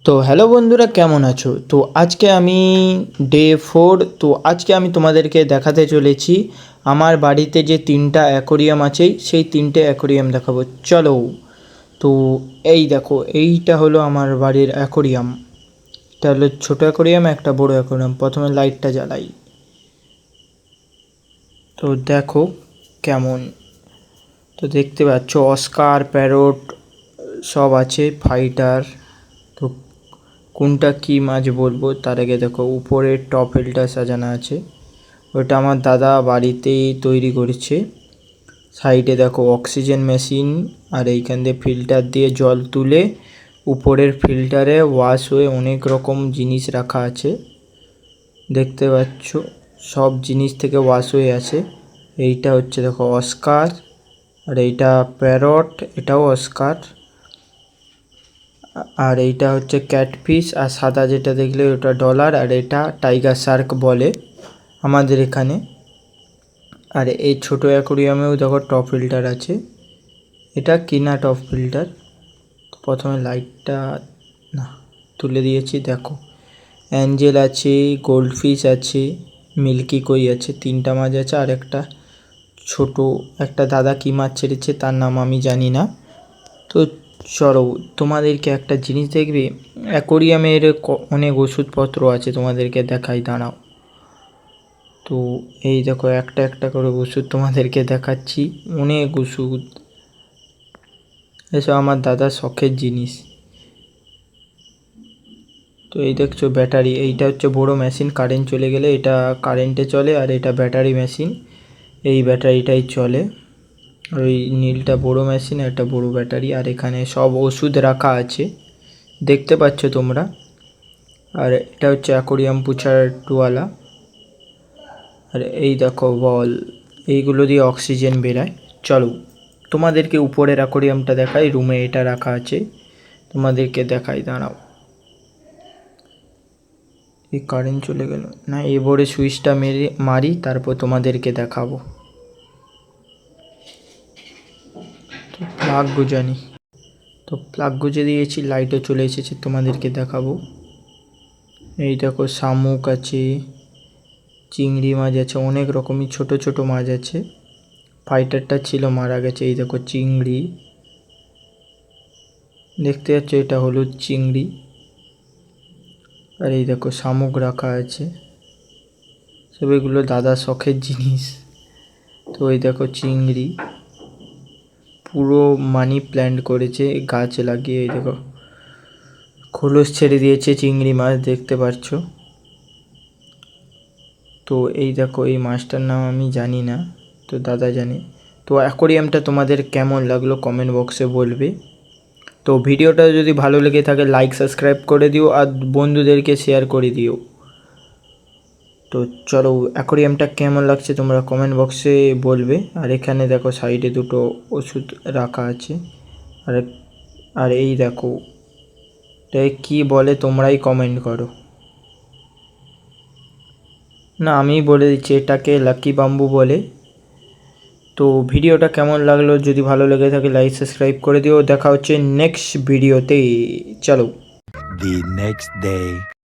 তো হ্যালো বন্ধুরা, কেমন আছো? তো আজকে আমি ডে 4। তো আজকে আমি তোমাদেরকে দেখাতে চলেছি আমার বাড়িতে যে 3টা অ্যাকোরিয়াম আছে, সেই 3টে অ্যাকোরিয়াম দেখাবো। চলো। তো এই দেখো, এইটা হলো আমার বাড়ির অ্যাকোরিয়াম। এটা হলো ছোটো অ্যাকোরিয়াম, একটা বড় অ্যাকোরিয়াম। প্রথমে লাইটটা জ্বালাই। তো দেখো কেমন। তো দেখতে পাচ্ছ অস্কার, প্যারট সব আছে, ফাইটার। তো কোনটা কী মাছ বলবো তার আগে দেখো উপরে টপেলটা সাজানো আছে, ওটা আমার দাদা বাড়িতেই তৈরি করেছে। সাইডে দেখো অক্সিজেন মেশিন, আর এইখান দিয়ে ফিল্টার দিয়ে জল তুলে উপরের ফিল্টারে ওয়াশ হয়ে অনেক রকম জিনিস রাখা আছে। দেখতে পাচ্ছ সব জিনিস থেকে ওয়াশ হয়ে আছে। এইটা হচ্ছে দেখো অস্কার, আর এইটা প্যারট, এটাও অস্কার। আর এইটা হচ্ছে ক্যাটফিশ, আর সাদা যেটা দেখলে ওটা ডলার, আর এটা টাইগার শার্ক বলে আমাদের এখানে। আর এই ছোটো অ্যাকোরিয়ামেও দেখো টপ ফিল্টার আছে, এটা কিনা টপ ফিল্টার। প্রথমে লাইটটা না তুলে দিয়েছি। দেখো অ্যাঞ্জেল আছে, গোল্ডফিশ আছে, মিল্কি কই আছে, 3টা মাছ আছে। আর একটা ছোটো একটা দাদা কী মাছ ছেড়েছে তার নাম আমি জানি না। তো চলো তোমাদেরকে একটা জিনিস দেখবে, অ্যাকোরিয়ামের অনেক ওষুধপত্র আছে, তোমাদেরকে দেখাই, দাঁড়াও। তো এই দেখো একটা একটা করে ওষুধ তোমাদেরকে দেখাচ্ছি, অনেক ওষুধ। এসব আমার দাদার শখের জিনিস। তো এই দেখছো ব্যাটারি, এইটা হচ্ছে বড় মেশিন, কারেন্ট চলে গেলে এটা কারেন্টে চলে, আর এটা ব্যাটারি মেশিন, এই ব্যাটারিটাই চলে। ওই নীলটা বড় মেশিন, একটা বড় ব্যাটারি। আর এখানে সব ওষুধ রাখা আছে, দেখতে পাচ্ছ তোমরা। আর এটা হচ্ছে অ্যাকোরিয়াম পুছার টুয়ালা। আর এই দেখো বল, এইগুলো দিয়ে অক্সিজেন বেরায়। চলো তোমাদেরকে উপরের অ্যাকোরিয়ামটা দেখাই, রুমে এটা রাখা আছে, তোমাদেরকে দেখাই, দাঁড়াও। এই কারেন্ট চলে গেল না, এবারে সুইচটা মারি, তারপর তোমাদেরকে দেখাবো। তো প্লাগ গুজানি, তো প্লাগ গুজে দিয়েছি, লাইটও চলে এসেছে, তোমাদেরকে দেখাবো। এই দেখো শামুক আছে, চিংড়ি মাছ আছে, অনেক রকমই ছোট ছোট মাছ আছে। ফাইটারটা ছিল, মারা গেছে। এই দেখো চিংড়ি, দেখতে পাচ্ছ এটা হলুদ চিংড়ি। আর এই দেখো শামুক রাখা আছে, সব এগুলো দাদা শখের জিনিস। তো এই দেখো চিংড়ি, পুরো মানি প্ল্যান্ট করেছে গাছ লাগিয়ে। এই দেখো খোলস ছেড়ে দিয়েছে চিংড়ি মাছ, দেখতে পাচ্ছ। তো এই দেখো এই মাছটার নাম আমি জানি না, তো দাদা জানে। তো অ্যাকোরিয়ামটা তোমাদের কেমন লাগলো কমেন্ট বক্সে বলবে। তো ভিডিওটা যদি ভালো লেগে থাকে লাইক সাবস্ক্রাইব করে দিও, আর বন্ধুদেরকে শেয়ার করে দিও। তো চলো অ্যাকোরিয়ামটা কেমন লাগছে তোমরা কমেন্ট বক্সে বলবে। আর এখানে দেখো সাইডে দুটো ওষুধ রাখা আছে। আর আর এই দেখো এটাকে কী বলে তোমরাই কমেন্ট করো। না আমি বলে দিচ্ছি, এটাকে লাকি বাম্বু বলে। তো ভিডিওটা কেমন লাগলো, যদি ভালো লেগে থাকে লাইক সাবস্ক্রাইব করে দিও। দেখা হচ্ছে নেক্সট ভিডিওতে। চলো। The next day.